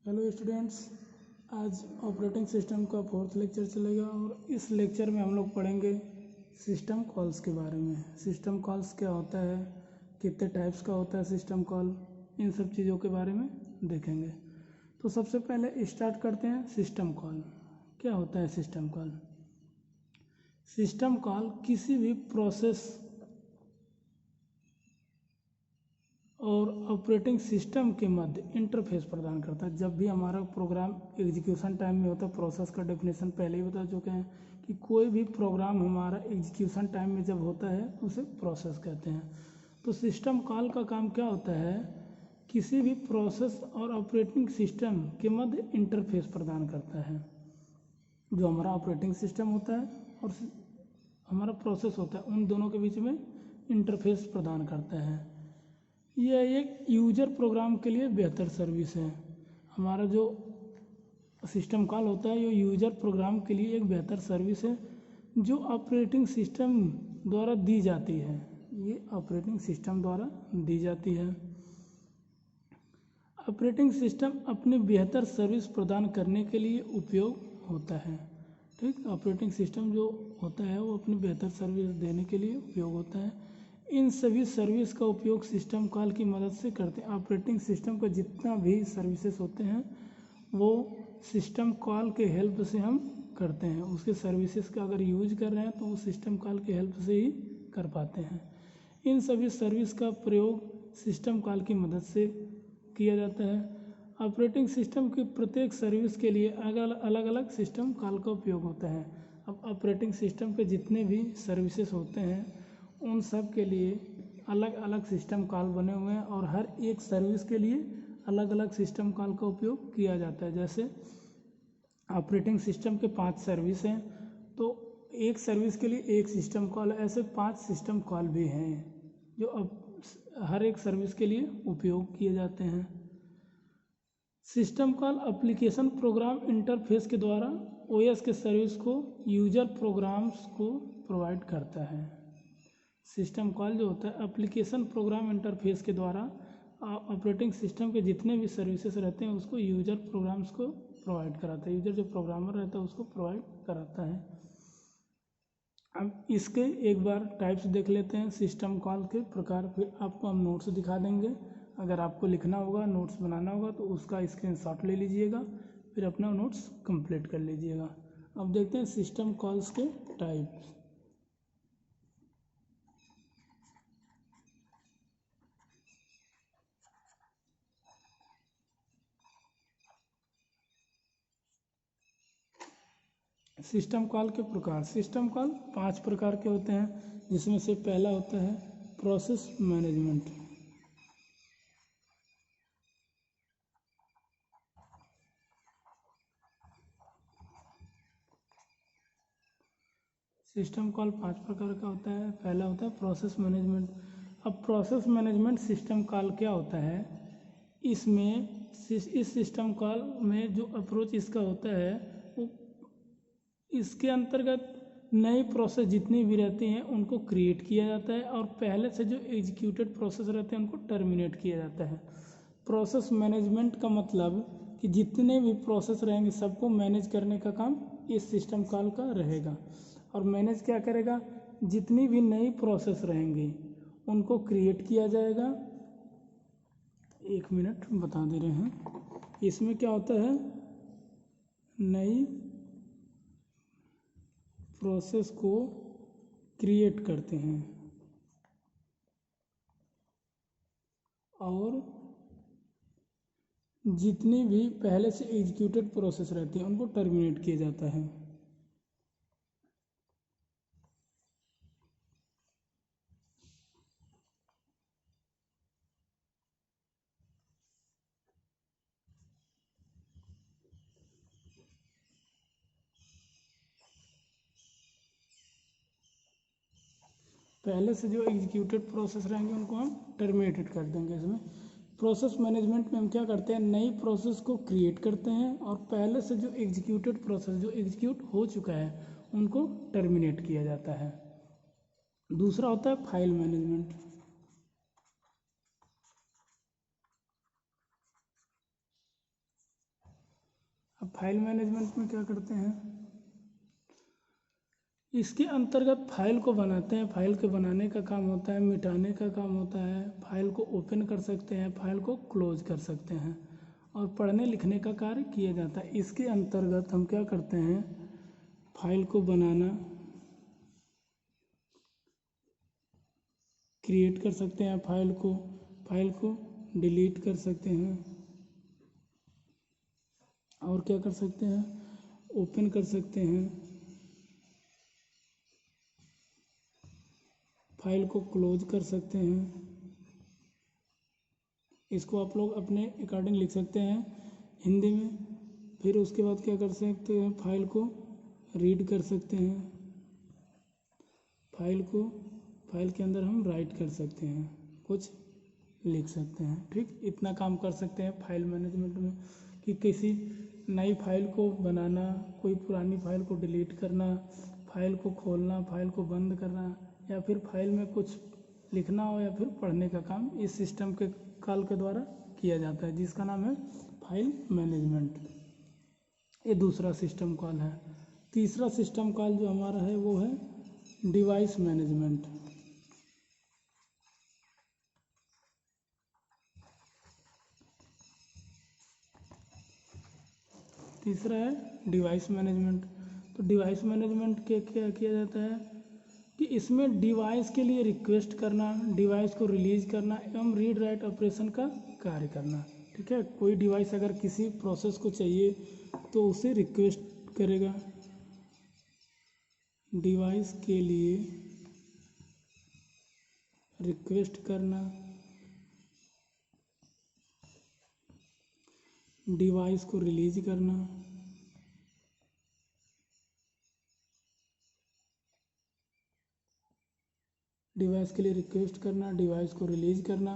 Hello students, आज operating system का fourth lecture चलेगा और इस लेक्चर में हम लोग पढ़ेंगे सिस्टम कॉल्स के बारे में। सिस्टम कॉल्स क्या होता है, कितने टाइप्स का होता है सिस्टम कॉल, इन सब चीज़ों के बारे में देखेंगे। तो सबसे पहले स्टार्ट करते हैं सिस्टम कॉल। क्या होता है सिस्टम कॉल? सिस्टम कॉल किसी भी प्रोसेस और ऑपरेटिंग सिस्टम के मध्य इंटरफेस प्रदान करता है। जब भी हमारा प्रोग्राम एग्जीक्यूशन टाइम में होता है, प्रोसेस का डेफिनेशन पहले ही बता चुके हैं कि कोई भी प्रोग्राम हमारा एग्जीक्यूशन टाइम में जब होता है उसे प्रोसेस कहते हैं। तो सिस्टम कॉल का काम क्या होता है? किसी भी प्रोसेस और ऑपरेटिंग सिस्टम के मध्य इंटरफेस प्रदान करता है। जो हमारा ऑपरेटिंग सिस्टम होता है और हमारा प्रोसेस होता है, उन दोनों के बीच में इंटरफेस प्रदान करता है। यह एक यूजर प्रोग्राम के लिए बेहतर सर्विस है। हमारा जो सिस्टम कॉल होता है ये यूजर प्रोग्राम के लिए एक बेहतर सर्विस है जो ऑपरेटिंग सिस्टम द्वारा दी जाती है। ये ऑपरेटिंग सिस्टम द्वारा दी जाती है। ऑपरेटिंग सिस्टम अपनी बेहतर सर्विस प्रदान करने के लिए उपयोग होता है। ठीक, ऑपरेटिंग सिस्टम जो होता है वो अपनी बेहतर सर्विस देने के लिए उपयोग होता है। इन सभी सर्विस का उपयोग सिस्टम कॉल की मदद से करते हैं। ऑपरेटिंग सिस्टम का जितना भी सर्विसेज होते हैं वो सिस्टम कॉल के हेल्प से हम करते हैं। उसके सर्विसेज का अगर यूज कर रहे हैं तो वो सिस्टम कॉल के हेल्प से ही कर पाते हैं। इन सभी सर्विस का प्रयोग सिस्टम कॉल की मदद से किया जाता है। ऑपरेटिंग सिस्टम की प्रत्येक सर्विस के लिए अलग अलग सिस्टम कॉल का उपयोग होता है। अब ऑपरेटिंग सिस्टम के जितने भी सर्विसेज होते हैं उन सब के लिए अलग अलग सिस्टम कॉल बने हुए हैं और हर एक सर्विस के लिए अलग अलग सिस्टम कॉल का उपयोग किया जाता है। जैसे ऑपरेटिंग सिस्टम के 5 सर्विस हैं तो एक सर्विस के लिए एक सिस्टम कॉल है। ऐसे 5 सिस्टम कॉल भी हैं जो अब हर एक सर्विस के लिए उपयोग किए जाते हैं। System call application program interface के द्वारा ओएस के सर्विस को यूजर प्रोग्राम्स को प्रोवाइड करता है। सिस्टम कॉल जो होता है एप्लीकेशन प्रोग्राम इंटरफेस के द्वारा ऑपरेटिंग सिस्टम के जितने भी सर्विसेज रहते हैं उसको यूजर प्रोग्राम्स को प्रोवाइड कराता है। यूजर जो प्रोग्रामर रहता है उसको प्रोवाइड कराता है। अब इसके एक बार टाइप्स देख लेते हैं सिस्टम कॉल के प्रकार, फिर आपको हम नोट्स दिखा देंगे। अगर आपको लिखना होगा, नोट्स बनाना होगा तो उसका स्क्रीनशॉट ले लीजिएगा, फिर अपना नोट्स कंप्लीट कर लीजिएगा। अब देखते हैं सिस्टम कॉल्स के टाइप। सिस्टम कॉल के प्रकार। सिस्टम कॉल 5 प्रकार के होते हैं, जिसमें से पहला होता है प्रोसेस मैनेजमेंट। सिस्टम कॉल 5 प्रकार का होता है। पहला होता है प्रोसेस मैनेजमेंट। अब प्रोसेस मैनेजमेंट सिस्टम कॉल क्या होता है? इसमें इस सिस्टम कॉल में जो अप्रोच इसका होता है वो इसके अंतर्गत नई प्रोसेस जितनी भी रहती हैं उनको क्रिएट किया जाता है और पहले से जो एग्जीक्यूटेड प्रोसेस रहते हैं उनको टर्मिनेट किया जाता है। प्रोसेस मैनेजमेंट का मतलब कि जितने भी प्रोसेस रहेंगे सबको मैनेज करने का काम इस सिस्टम कॉल का रहेगा। और मैनेज क्या करेगा? जितनी भी नई प्रोसेस रहेंगी उनको क्रिएट किया जाएगा। 1 मिनट बता दे रहे हैं। इसमें क्या होता है, नई प्रोसेस को क्रिएट करते हैं और जितनी भी पहले से एग्जीक्यूटेड प्रोसेस रहती हैं उनको टर्मिनेट किया जाता है। पहले से जो एग्जीक्यूटेड प्रोसेस रहेंगे उनको हम टर्मिनेटेड कर देंगे। इसमें प्रोसेस मैनेजमेंट में हम क्या करते हैं, नई प्रोसेस को क्रिएट करते हैं और पहले से जो एग्जीक्यूटेड प्रोसेस जो एग्जीक्यूट हो चुका है उनको टर्मिनेट किया जाता है। दूसरा होता है फाइल मैनेजमेंट। अब फाइल मैनेजमेंट में क्या करते हैं, इसके अंतर्गत फाइल को बनाते हैं। फाइल के बनाने का काम होता है, मिटाने का काम होता है, फाइल को ओपन कर सकते हैं, फाइल को क्लोज कर सकते हैं और पढ़ने लिखने का कार्य किया जाता है। इसके अंतर्गत हम क्या करते हैं, फाइल को बनाना, क्रिएट कर सकते हैं फाइल को डिलीट कर सकते हैं और क्या कर सकते हैं, ओपन कर सकते हैं, फाइल को क्लोज कर सकते हैं। इसको आप लोग अपने अकॉर्डिंग लिख सकते हैं हिंदी में। फिर उसके बाद क्या कर सकते हैं, फाइल को रीड कर सकते हैं, फाइल के अंदर हम राइट कर सकते हैं, कुछ लिख सकते हैं। ठीक, इतना काम कर सकते हैं फाइल मैनेजमेंट में कि किसी नई फाइल को बनाना, कोई पुरानी फाइल को डिलीट करना, फाइल को खोलना, फाइल को बंद करना, या फिर फाइल में कुछ लिखना हो या फिर पढ़ने का काम इस सिस्टम के कॉल के द्वारा किया जाता है, जिसका नाम है फाइल मैनेजमेंट। ये दूसरा सिस्टम कॉल है। तीसरा सिस्टम कॉल जो हमारा है वो है डिवाइस मैनेजमेंट। तीसरा है डिवाइस मैनेजमेंट। तो डिवाइस मैनेजमेंट के क्या किया जाता है कि इसमें डिवाइस के लिए रिक्वेस्ट करना, डिवाइस को रिलीज करना एवं रीड राइट ऑपरेशन का कार्य करना। ठीक है, कोई डिवाइस अगर किसी प्रोसेस को चाहिए तो उसे रिक्वेस्ट करेगा, डिवाइस के लिए रिक्वेस्ट करना, डिवाइस को रिलीज करना, डिवाइस के लिए रिक्वेस्ट करना, डिवाइस को रिलीज करना,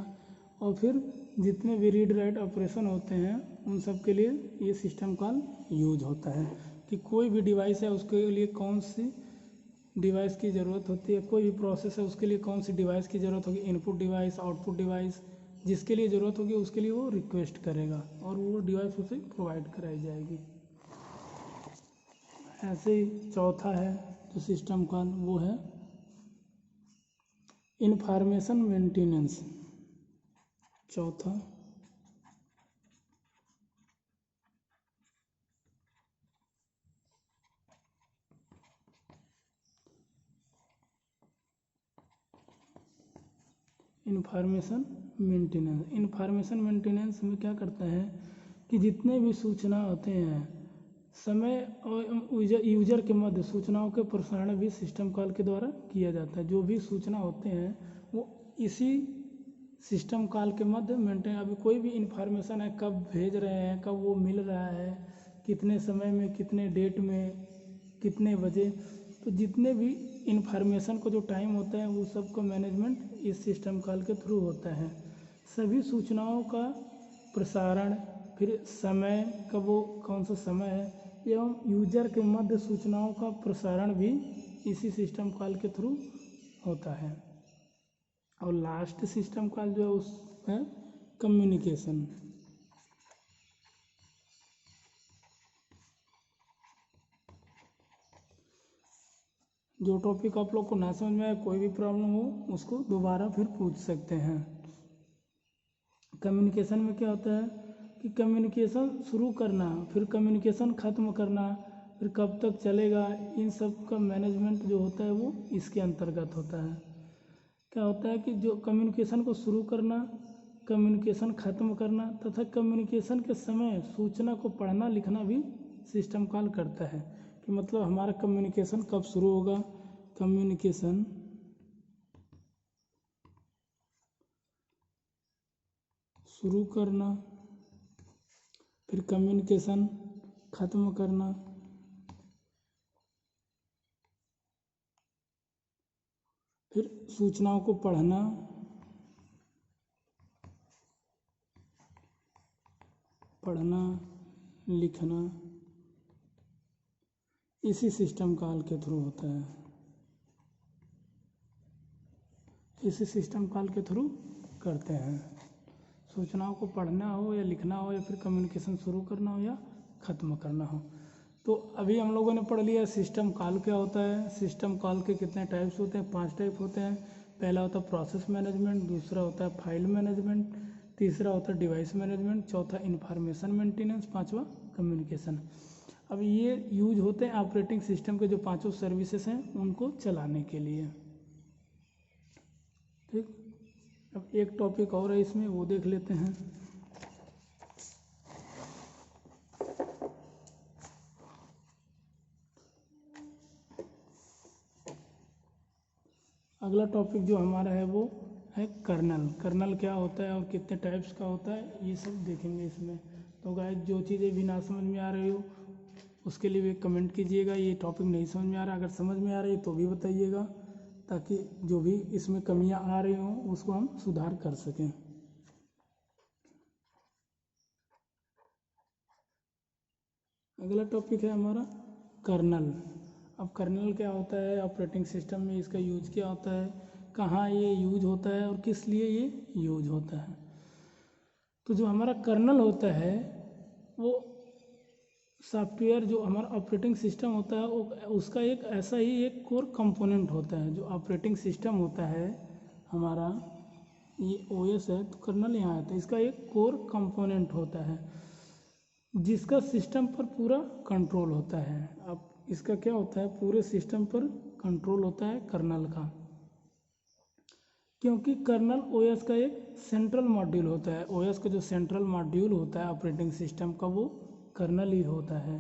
और फिर जितने भी रीड राइट ऑपरेशन होते हैं उन सब के लिए ये सिस्टम कॉल यूज होता है कि कोई भी डिवाइस है उसके लिए कौन सी डिवाइस की ज़रूरत होती है, कोई भी प्रोसेस है उसके लिए कौन सी डिवाइस की ज़रूरत होगी, इनपुट डिवाइस, आउटपुट डिवाइस, जिसके लिए ज़रूरत होगी उसके लिए वो रिक्वेस्ट करेगा और वो डिवाइस उसे प्रोवाइड कराई जाएगी। ऐसे ही चौथा है जो सिस्टम कॉल वो है इंफॉर्मेशन मेंटेनेंस। चौथा इंफॉर्मेशन मेंटेनेंस। इंफॉर्मेशन मेंटेनेंस में क्या करता है कि जितने भी सूचना होते हैं समय और यूजर के मध्य सूचनाओं के प्रसारण भी सिस्टम कॉल के द्वारा किया जाता है। जो भी सूचना होते हैं वो इसी सिस्टम कॉल के मध्य मेंटेन, अभी कोई भी इंफॉर्मेशन है कब भेज रहे हैं, कब वो मिल रहा है, कितने समय में, कितने डेट में, कितने बजे, तो जितने भी इंफॉर्मेशन को जो टाइम होता है वो सब का मैनेजमेंट इस सिस्टम कॉल के थ्रू होता है। सभी सूचनाओं का प्रसारण, फिर समय कब वो कौन सा समय है, एवं यूजर के मध्य सूचनाओं का प्रसारण भी इसी सिस्टम कॉल के थ्रू होता है। और लास्ट सिस्टम कॉल जो है उस है कम्युनिकेशन। जो टॉपिक आप लोग को ना समझ में आए, कोई भी प्रॉब्लम हो, उसको दोबारा फिर पूछ सकते हैं। कम्युनिकेशन में क्या होता है कि कम्युनिकेशन शुरू करना, फिर कम्युनिकेशन ख़त्म करना, फिर कब तक चलेगा, इन सब का मैनेजमेंट जो होता है वो इसके अंतर्गत होता है। क्या होता है कि जो कम्युनिकेशन को शुरू करना, कम्युनिकेशन ख़त्म करना तथा कम्युनिकेशन के समय सूचना को पढ़ना लिखना भी सिस्टम कॉल करता है। कि मतलब हमारा कम्युनिकेशन कब शुरू होगा, कम्युनिकेशन शुरू करना, फिर कम्युनिकेशन ख़त्म करना, फिर सूचनाओं को पढ़ना, लिखना, इसी सिस्टम कॉल के थ्रू होता है। इसी सिस्टम कॉल के थ्रू करते हैं। सूचनाओं को पढ़ना हो या लिखना हो या फिर कम्युनिकेशन शुरू करना हो या ख़त्म करना हो। तो अभी हम लोगों ने पढ़ लिया सिस्टम कॉल क्या होता है। सिस्टम कॉल के कितने टाइप्स होते हैं, 5 टाइप होते हैं। पहला होता है प्रोसेस मैनेजमेंट, दूसरा होता है फाइल मैनेजमेंट, तीसरा होता है डिवाइस मैनेजमेंट, चौथा इंफॉर्मेशन मेंटेनेंस, पांचवा कम्युनिकेशन। अब ये यूज होते हैं ऑपरेटिंग सिस्टम के जो पांचों सर्विसेज हैं उनको चलाने के लिए। ठीक, अब एक टॉपिक और है इसमें, वो देख लेते हैं। अगला टॉपिक जो हमारा है वो है कर्नल। कर्नल क्या होता है और कितने टाइप्स का होता है, ये सब देखेंगे इसमें। तो गाइस जो चीज़ें भी ना समझ में आ रही हो उसके लिए भी कमेंट कीजिएगा। ये टॉपिक नहीं समझ में आ रहा, अगर समझ में आ रही है तो भी बताइएगा, ताकि जो भी इसमें कमियां आ रही हों उसको हम सुधार कर सकें। अगला टॉपिक है हमारा कर्नल। अब कर्नल क्या होता है, ऑपरेटिंग सिस्टम में इसका यूज क्या होता है, कहाँ ये यूज होता है और किस लिए ये यूज होता है। तो जो हमारा कर्नल होता है वो सॉफ्टवेयर, जो हमारा ऑपरेटिंग सिस्टम होता है वो उसका एक ऐसा ही एक कोर कंपोनेंट होता है। जो ऑपरेटिंग सिस्टम होता है हमारा, ये ओएस है, तो कर्नल यहाँ आता है। इसका एक कोर कंपोनेंट होता है जिसका सिस्टम पर पूरा कंट्रोल होता है। अब इसका क्या होता है, पूरे सिस्टम पर कंट्रोल होता है कर्नल का, क्योंकि कर्नल ओएस का एक सेंट्रल मॉड्यूल होता है। ओएस का जो सेंट्रल मॉड्यूल होता है ऑपरेटिंग सिस्टम का, वो कर्नल ही होता है।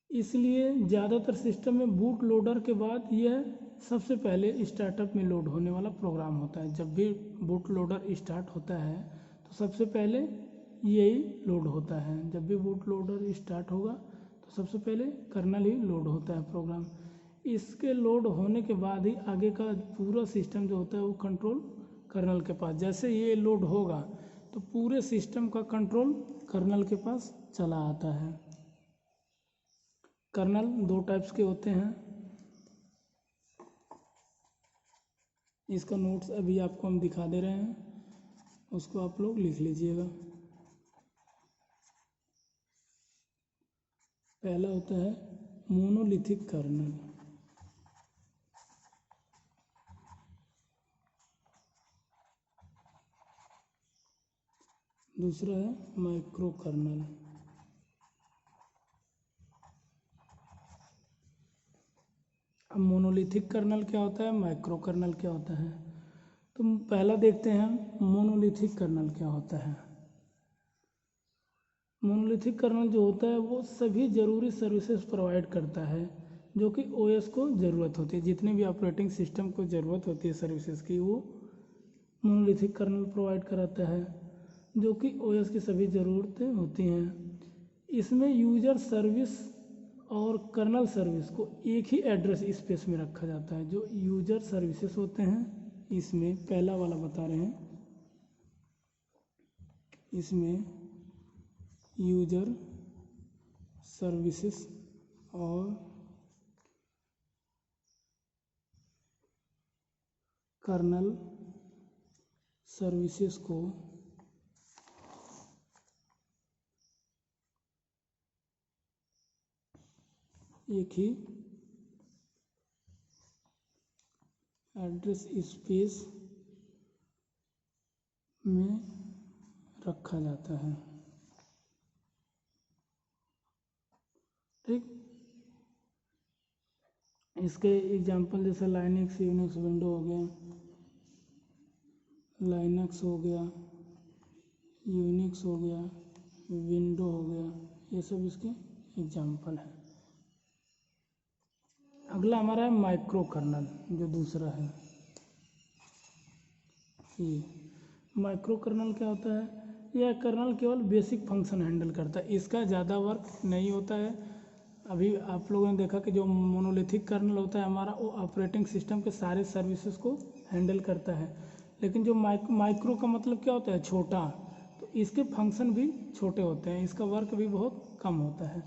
इसलिए ज़्यादातर सिस्टम में बूट लोडर के बाद यह सबसे पहले स्टार्टअप में लोड होने वाला प्रोग्राम होता है। जब भी बूट लोडर स्टार्ट होता है तो सबसे पहले यही लोड होता है। जब भी बूट लोडर स्टार्ट होगा तो सबसे पहले कर्नल ही लोड होता है प्रोग्राम। इसके लोड होने के बाद ही आगे का पूरा सिस्टम जो होता है वो कंट्रोल कर्नल के पास। जैसे ये लोड होगा तो पूरे सिस्टम का कंट्रोल कर्नल के पास चला आता है। कर्नल दो टाइप्स के होते हैं। इसका नोट्स अभी आपको हम दिखा दे रहे हैं, उसको आप लोग लिख लीजिएगा। पहला होता है मोनोलिथिक कर्नल, दूसरा है माइक्रो कर्नल। अब मोनोलिथिक कर्नल क्या होता है, माइक्रो कर्नल क्या होता है, तो पहला देखते हैं मोनोलिथिक कर्नल क्या होता है। मोनोलिथिक कर्नल जो होता है वो सभी ज़रूरी सर्विसेज प्रोवाइड करता है जो कि ओएस को ज़रूरत होती है। जितने भी ऑपरेटिंग सिस्टम को ज़रूरत होती है सर्विसेज की, वो मोनोलिथिक कर्नल प्रोवाइड कराता है, जो कि ओएस की सभी ज़रूरतें होती हैं। इसमें यूजर सर्विस और कर्नल सर्विस को एक ही एड्रेस स्पेस में रखा जाता है। जो यूजर सर्विसेज होते हैं, इसमें पहला वाला बता रहे हैं, इसमें यूजर सर्विसेज और कर्नल सर्विसेज को एक ही एड्रेस स्पेस में रखा जाता है। ठीक, इसके एग्जांपल जैसे लाइनक्स, यूनिक्स, विंडो हो गया, लाइनक्स हो गया, यूनिक्स हो गया, विंडो हो गया, ये सब इसके एग्जांपल हैं। अगला हमारा है माइक्रो कर्नल, जो दूसरा है। ये माइक्रो कर्नल क्या होता है, यह कर्नल केवल बेसिक फंक्शन हैंडल करता है, इसका ज़्यादा वर्क नहीं होता है। अभी आप लोगों ने देखा कि जो मोनोलिथिक कर्नल होता है हमारा, वो ऑपरेटिंग सिस्टम के सारे सर्विसेज को हैंडल करता है। लेकिन जो माइक्रो का मतलब क्या होता है, छोटा, तो इसके फंक्शन भी छोटे होते हैं, इसका वर्क भी बहुत कम होता है।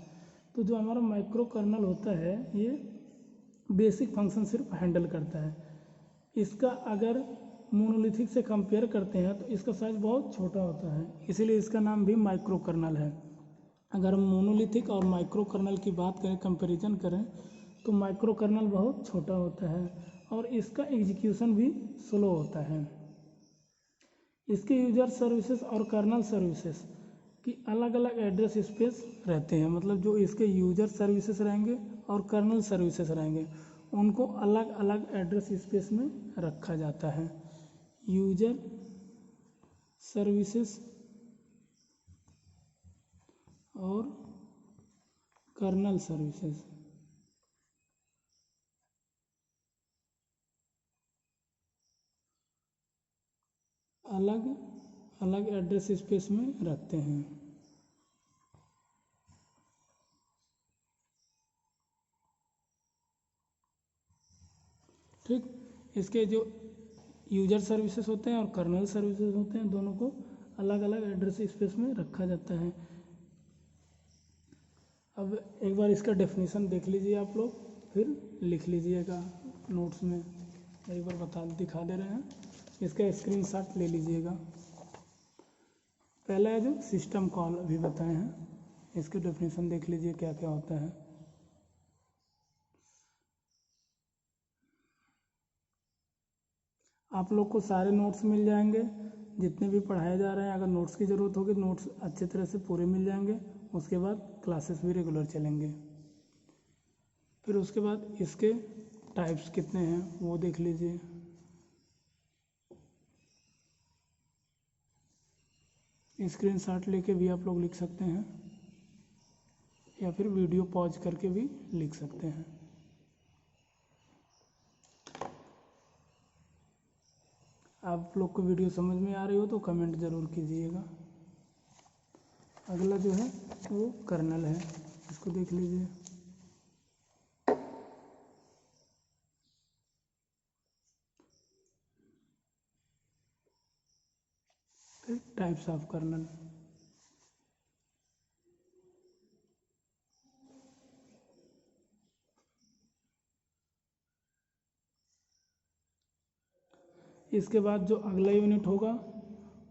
तो जो हमारा माइक्रो कर्नल होता है ये बेसिक फंक्शन सिर्फ हैंडल करता है। इसका अगर मोनोलिथिक से कंपेयर करते हैं तो इसका साइज बहुत छोटा होता है, इसीलिए इसका नाम भी माइक्रो कर्नल है। अगर हम मोनोलिथिक और माइक्रो कर्नल की बात करें, कंपैरिजन करें, तो माइक्रो कर्नल बहुत छोटा होता है और इसका एग्जीक्यूशन भी स्लो होता है। इसके यूजर सर्विसेज और कर्नल सर्विसेज की अलग अलग एड्रेस स्पेस रहते हैं, मतलब जो इसके यूजर सर्विसेज रहेंगे और कर्नल सर्विसेज रहेंगे उनको अलग अलग एड्रेस स्पेस में रखा जाता है। यूजर सर्विसेज और कर्नल सर्विसेज अलग अलग एड्रेस स्पेस में रखते हैं। ठीक, इसके जो यूजर सर्विसेज होते हैं और कर्नल सर्विसेज होते हैं दोनों को अलग अलग एड्रेस स्पेस में रखा जाता है। अब एक बार इसका डेफिनेशन देख लीजिए आप लोग, फिर लिख लीजिएगा नोट्स में, एक बार दिखा दे रहे हैं, इसका स्क्रीनशॉट ले लीजिएगा। पहला है जो सिस्टम कॉल अभी बताए हैं, इसके डेफिनेशन देख लीजिए क्या क्या होता है। आप लोग को सारे नोट्स मिल जाएंगे जितने भी पढ़ाए जा रहे हैं, अगर नोट्स की ज़रूरत होगी नोट्स अच्छे तरह से पूरे मिल जाएंगे। उसके बाद क्लासेस भी रेगुलर चलेंगे। फिर उसके बाद इसके टाइप्स कितने हैं वो देख लीजिए। स्क्रीनशॉट लेके भी आप लोग लिख सकते हैं या फिर वीडियो पॉज करके भी लिख सकते हैं। आप लोग को वीडियो समझ में आ रही हो तो कमेंट ज़रूर कीजिएगा। अगला जो है वो कर्नल है, इसको देख लीजिए। टाइप्स ऑफ कर्नल, इसके बाद जो अगला यूनिट होगा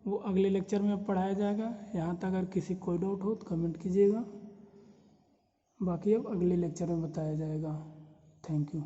वो अगले लेक्चर में पढ़ाया जाएगा। यहाँ तक अगर किसी कोई डाउट हो तो कमेंट कीजिएगा, बाकी अब अगले लेक्चर में बताया जाएगा। Thank you.